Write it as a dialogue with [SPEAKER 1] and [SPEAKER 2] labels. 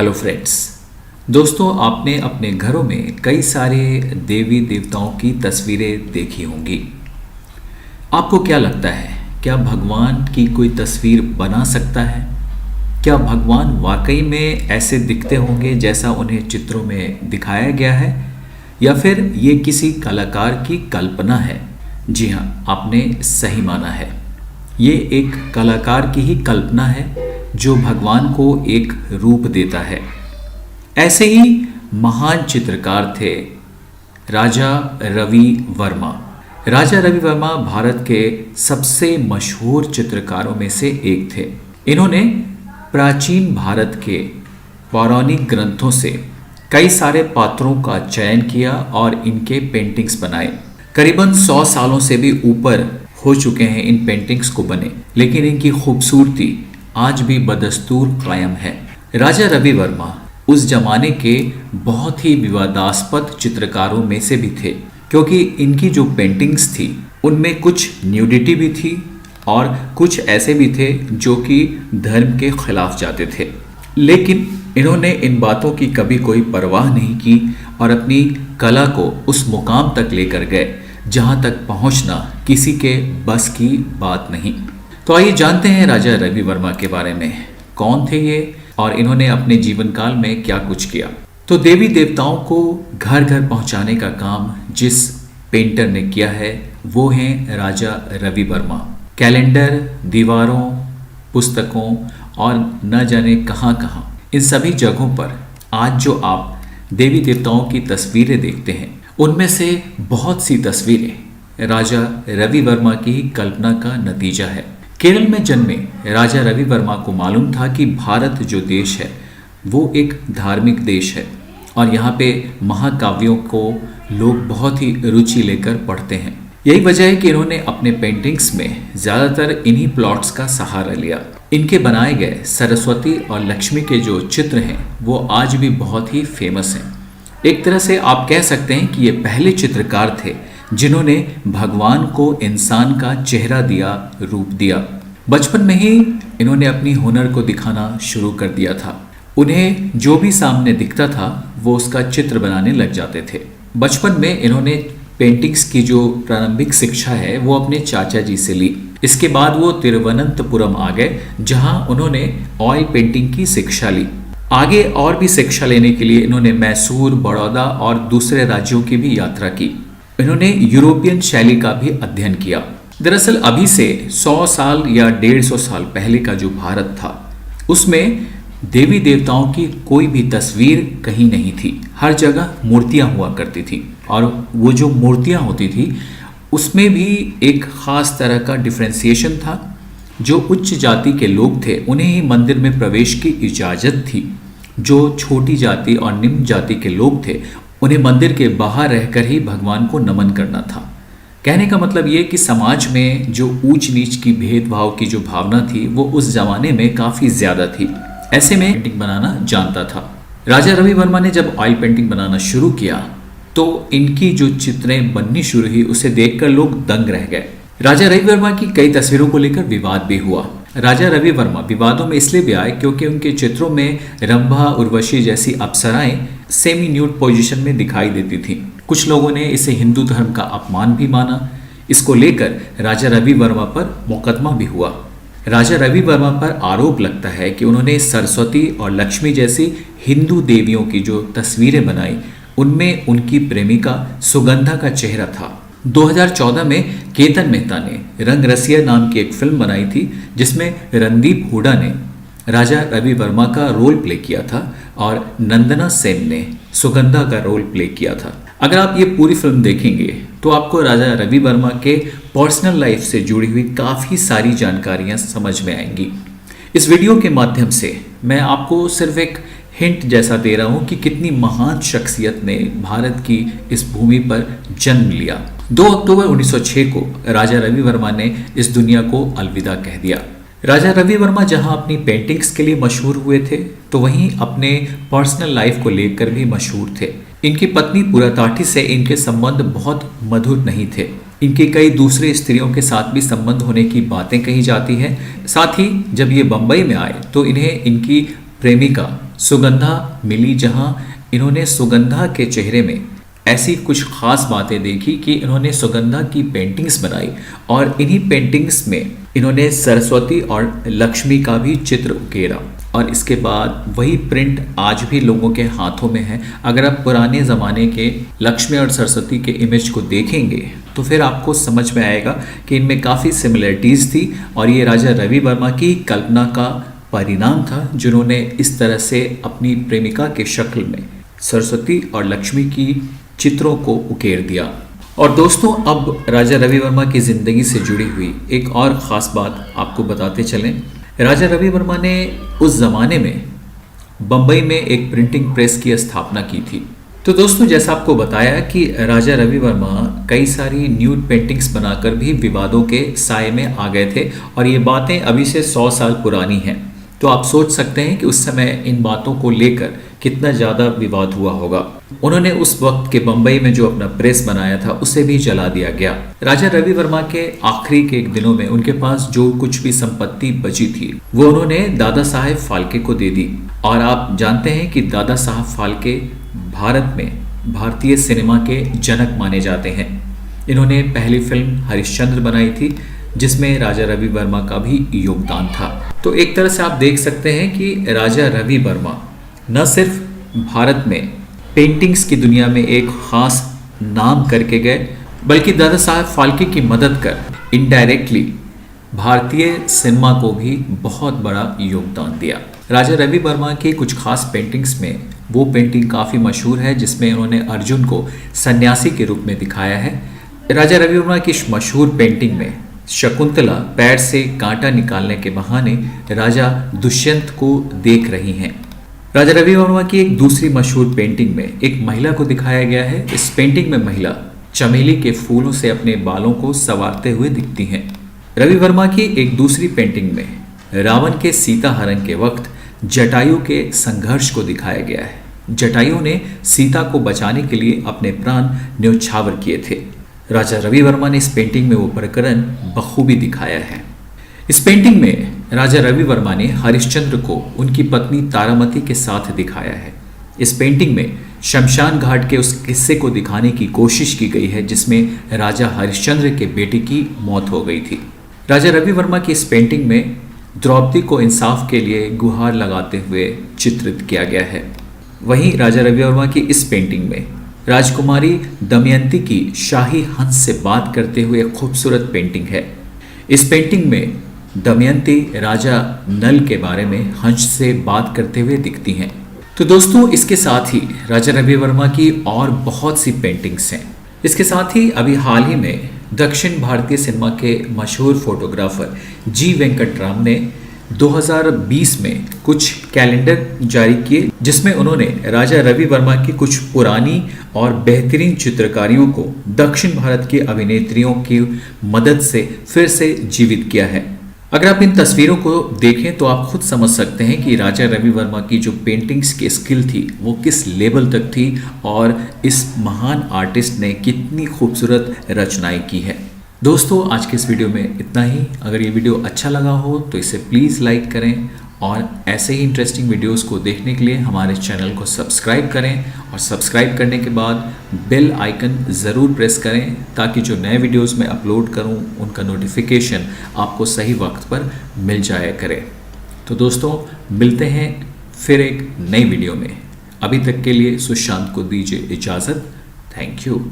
[SPEAKER 1] Hello friends. दोस्तों, आपने अपने घरों में कई सारे देवी देवताओं की तस्वीरें देखी होंगी। आपको क्या लगता है, क्या भगवान की कोई तस्वीर बना सकता है? क्या भगवान वाकई में ऐसे दिखते होंगे जैसा उन्हें चित्रों में दिखाया गया है, या फिर ये किसी कलाकार की कल्पना है? जी हाँ, आपने सही माना है। ये एक कलाकार की ही कल्पना है जो भगवान को एक रूप देता है। ऐसे ही महान चित्रकार थे राजा रवि वर्मा। राजा रवि वर्मा भारत के सबसे मशहूर चित्रकारों में से एक थे। इन्होंने प्राचीन भारत के पौराणिक ग्रंथों से कई सारे पात्रों का चयन किया और इनके पेंटिंग्स बनाए। करीबन 100 सालों से भी ऊपर हो चुके हैं इन पेंटिंग्स को बने, लेकिन इनकी खूबसूरती आज भी बदस्तूर कायम है। राजा रवि वर्मा उस जमाने के बहुत ही विवादास्पद चित्रकारों में से भी थे, क्योंकि इनकी जो पेंटिंग्स थी उनमें कुछ न्यूडिटी भी थी और कुछ ऐसे भी थे जो कि धर्म के खिलाफ जाते थे। लेकिन इन्होंने इन बातों की कभी कोई परवाह नहीं की और अपनी कला को उस मुकाम तक लेकर गए जहां तक पहुंचना किसी के बस की बात नहीं। तो आइए जानते हैं राजा रवि वर्मा के बारे में। कौन थे ये और इन्होंने अपने जीवन काल में क्या कुछ किया? तो देवी देवताओं को घर घर पहुंचाने का काम जिस पेंटर ने किया है वो हैं राजा रवि वर्मा। कैलेंडर, दीवारों, पुस्तकों और न जाने कहां कहां, इन सभी जगहों पर आज जो आप देवी देवताओं की तस्वीरें देखते हैं उनमें से बहुत सी तस्वीरें राजा रवि वर्मा की ही कल्पना का नतीजा है। केरल में जन्मे राजा रवि वर्मा को मालूम था कि भारत जो देश है वो एक धार्मिक देश है और यहाँ पे महाकाव्यों को लोग बहुत ही रुचि लेकर पढ़ते हैं। यही वजह है कि इन्होंने अपने पेंटिंग्स में ज़्यादातर इन्हीं प्लॉट्स का सहारा लिया। इनके बनाए गए सरस्वती और लक्ष्मी के जो चित्र हैं वो आज भी बहुत ही फेमस हैं। एक तरह से आप कह सकते हैं कि ये पहले चित्रकार थे जिन्होंने भगवान को इंसान का चेहरा दिया, रूप दिया। बचपन में ही इन्होंने अपनी हुनर को दिखाना शुरू कर दिया था। उन्हें जो भी सामने दिखता था वो उसका चित्र बनाने लग जाते थे। बचपन में इन्होंने पेंटिंग्स की जो प्रारंभिक शिक्षा है वो अपने चाचा जी से ली। इसके बाद वो तिरुवनंतपुरम आ गए जहां उन्होंने ऑयल पेंटिंग की शिक्षा ली। आगे और भी शिक्षा लेने के लिए इन्होंने मैसूर, बड़ौदा और दूसरे राज्यों की भी यात्रा की। इन्होंने यूरोपियन शैली का भी अध्ययन किया। दरअसल अभी से 100 साल या 150 साल पहले का जो भारत था उसमें देवी देवताओं की कोई भी तस्वीर कहीं नहीं थी। हर जगह मूर्तियां हुआ करती थी और वो जो मूर्तियां होती थी उसमें भी एक ख़ास तरह का डिफ्रेंसिएशन था। जो उच्च जाति के लोग थे उन्हें ही मंदिर में प्रवेश की इजाज़त थी। जो छोटी जाति और निम्न जाति के लोग थे उन्हें मंदिर के बाहर रहकर ही भगवान को नमन करना था। कहने का मतलब ये कि समाज में जो ऊंच नीच की भेदभाव की जो भावना थी वो उस जमाने में काफ़ी ज़्यादा थी। ऐसे में पेंटिंग बनाना जानता था। राजा रवि वर्मा ने जब ऑयल पेंटिंग बनाना शुरू किया तो इनकी जो चित्रें बननी शुरू हुई उसे देखकर लोग दंग रह गए। राजा रवि वर्मा की कई तस्वीरों को लेकर विवाद भी हुआ। राजा रवि वर्मा विवादों में इसलिए भी आए क्योंकि उनके चित्रों में रंभा, उर्वशी जैसी अप्सराएं सेमी न्यूड पोजीशन में दिखाई देती थीं। कुछ लोगों ने इसे हिंदू धर्म का अपमान भी माना। इसको लेकर राजा रवि वर्मा पर मुकदमा भी हुआ। राजा रवि वर्मा पर आरोप लगता है कि उन्होंने सरस्वती और लक्ष्मी जैसी हिंदू देवियों की जो तस्वीरें बनाई उनमें उनकी प्रेमिका सुगंधा का चेहरा था। 2014 में केतन मेहता ने रंग रसिया नाम की एक फिल्म बनाई थी जिसमें रणदीप हुडा ने राजा रवि वर्मा का रोल प्ले किया था और नंदना सेन ने सुगंधा का रोल प्ले किया था। अगर आप ये पूरी फिल्म देखेंगे तो आपको राजा रवि वर्मा के पर्सनल लाइफ से जुड़ी हुई काफ़ी सारी जानकारियाँ समझ में आएंगी। इस वीडियो के माध्यम से मैं आपको सिर्फ एक हिंट जैसा दे रहा हूँ कि कितनी महान शख्सियत ने भारत की इस भूमि पर जन्म लिया। 2 अक्टूबर 1906 को राजा रवि वर्मा ने इस दुनिया को अलविदा कह दिया। राजा रवि वर्मा जहां अपनी पेंटिंग्स के लिए मशहूर हुए थे तो वहीं अपने पर्सनल लाइफ को लेकर भी मशहूर थे। इनकी पत्नी पुराताठी से इनके संबंध बहुत मधुर नहीं थे। इनके कई दूसरे स्त्रियों के साथ भी संबंध होने की बातें कही जाती हैं। साथ ही जब ये बम्बई में आए तो इन्हें इनकी प्रेमिका सुगंधा मिली, जहां इन्होंने सुगंधा के चेहरे में ऐसी कुछ खास बातें देखी कि इन्होंने सुगंधा की पेंटिंग्स बनाई और इन्हीं पेंटिंग्स में इन्होंने सरस्वती और लक्ष्मी का भी चित्र उकेरा। और इसके बाद वही प्रिंट आज भी लोगों के हाथों में है। अगर आप पुराने ज़माने के लक्ष्मी और सरस्वती के इमेज को देखेंगे तो फिर आपको समझ में आएगा कि इनमें काफ़ी सिमिलरिटीज़ थी और ये राजा रवि वर्मा की कल्पना का परिणाम था, जिन्होंने इस तरह से अपनी प्रेमिका के शक्ल में सरस्वती और लक्ष्मी की चित्रों को उकेर दिया। और दोस्तों, अब राजा रवि वर्मा की ज़िंदगी से जुड़ी हुई एक और ख़ास बात आपको बताते चलें। राजा रवि वर्मा ने उस ज़माने में बम्बई में एक प्रिंटिंग प्रेस की स्थापना की थी। तो दोस्तों, जैसा आपको बताया कि राजा रवि वर्मा कई सारी न्यूड पेंटिंग्स बनाकर भी विवादों के साए में आ गए थे और ये बातें अभी से 100 साल पुरानी हैं। तो आप सोच सकते हैं कि उस समय इन बातों को लेकर कितना ज़्यादा विवाद हुआ होगा। उन्होंने उस वक्त के बम्बई में जो अपना प्रेस बनाया था उसे भी जला दिया गया। राजा रवि वर्मा के आखिरी के दिनों में उनके पास जो कुछ भी संपत्ति बची थी वो उन्होंने दादा साहेब फाल्के को दे दी। और आप जानते हैं कि दादा साहब फाल्के भारत में भारतीय सिनेमा के जनक माने जाते हैं। इन्होंने पहली फिल्म हरिश्चंद्र बनाई थी जिसमें राजा रवि वर्मा का भी योगदान था। तो एक तरह से आप देख सकते हैं कि राजा रवि वर्मा न सिर्फ भारत में पेंटिंग्स की दुनिया में एक खास नाम करके गए, बल्कि दादा साहब फाल्के की मदद कर इनडायरेक्टली भारतीय सिनेमा को भी बहुत बड़ा योगदान दिया। राजा रवि वर्मा की कुछ खास पेंटिंग्स में वो पेंटिंग काफ़ी मशहूर है जिसमें उन्होंने अर्जुन को सन्यासी के रूप में दिखाया है। राजा रवि वर्मा की इस मशहूर पेंटिंग में शकुंतला पैर से कांटा निकालने के बहाने राजा दुष्यंत को देख रही हैं। राजा रवि वर्मा की एक दूसरी मशहूर पेंटिंग में एक महिला को दिखाया गया है। इस पेंटिंग में महिला चमेली के फूलों से अपने बालों को संवारते हुए दिखती हैं। रवि वर्मा की एक दूसरी पेंटिंग में रावण के सीता हरण के वक्त जटायु के संघर्ष को दिखाया गया है। जटायु ने सीता को बचाने के लिए अपने प्राण न्यौछावर किए थे। राजा रवि वर्मा ने इस पेंटिंग में वो प्रकरण बखूबी दिखाया है। इस पेंटिंग में राजा रवि वर्मा ने हरिश्चंद्र को उनकी पत्नी तारामती के साथ दिखाया है। इस पेंटिंग में शमशान घाट के उस किस्से को दिखाने की कोशिश की गई है जिसमें राजा हरिश्चंद्र के बेटे की मौत हो गई थी। राजा रवि वर्मा की इस पेंटिंग में द्रौपदी को इंसाफ के लिए गुहार लगाते हुए चित्रित किया गया है। वहीं राजा रवि वर्मा की इस पेंटिंग में राजकुमारी दमयंती की शाही हंस से बात करते हुए एक खूबसूरत पेंटिंग है। इस पेंटिंग में दमयंती राजा नल के बारे में हंस से बात करते हुए दिखती हैं। तो दोस्तों, इसके साथ ही राजा रवि वर्मा की और बहुत सी पेंटिंग्स हैं। इसके साथ ही अभी हाल ही में दक्षिण भारतीय सिनेमा के मशहूर फोटोग्राफर जी वेंकटराम ने 2020 में कुछ कैलेंडर जारी किए जिसमें उन्होंने राजा रवि वर्मा की कुछ पुरानी और बेहतरीन चित्रकारियों को दक्षिण भारत की अभिनेत्रियों की मदद से फिर से जीवित किया है। अगर आप इन तस्वीरों को देखें तो आप खुद समझ सकते हैं कि राजा रवि वर्मा की जो पेंटिंग्स की स्किल थी वो किस लेवल तक थी और इस महान आर्टिस्ट ने कितनी खूबसूरत रचनाएं की है। दोस्तों, आज के इस वीडियो में इतना ही। अगर ये वीडियो अच्छा लगा हो तो इसे प्लीज़ लाइक करें और ऐसे ही इंटरेस्टिंग वीडियोस को देखने के लिए हमारे चैनल को सब्सक्राइब करें और सब्सक्राइब करने के बाद बेल आइकन ज़रूर प्रेस करें ताकि जो नए वीडियोस मैं अपलोड करूं उनका नोटिफिकेशन आपको सही वक्त पर मिल जाया करे। तो दोस्तों, मिलते हैं फिर एक नई वीडियो में। अभी तक के लिए सुशांत को दीजिए इजाज़त। Thank you.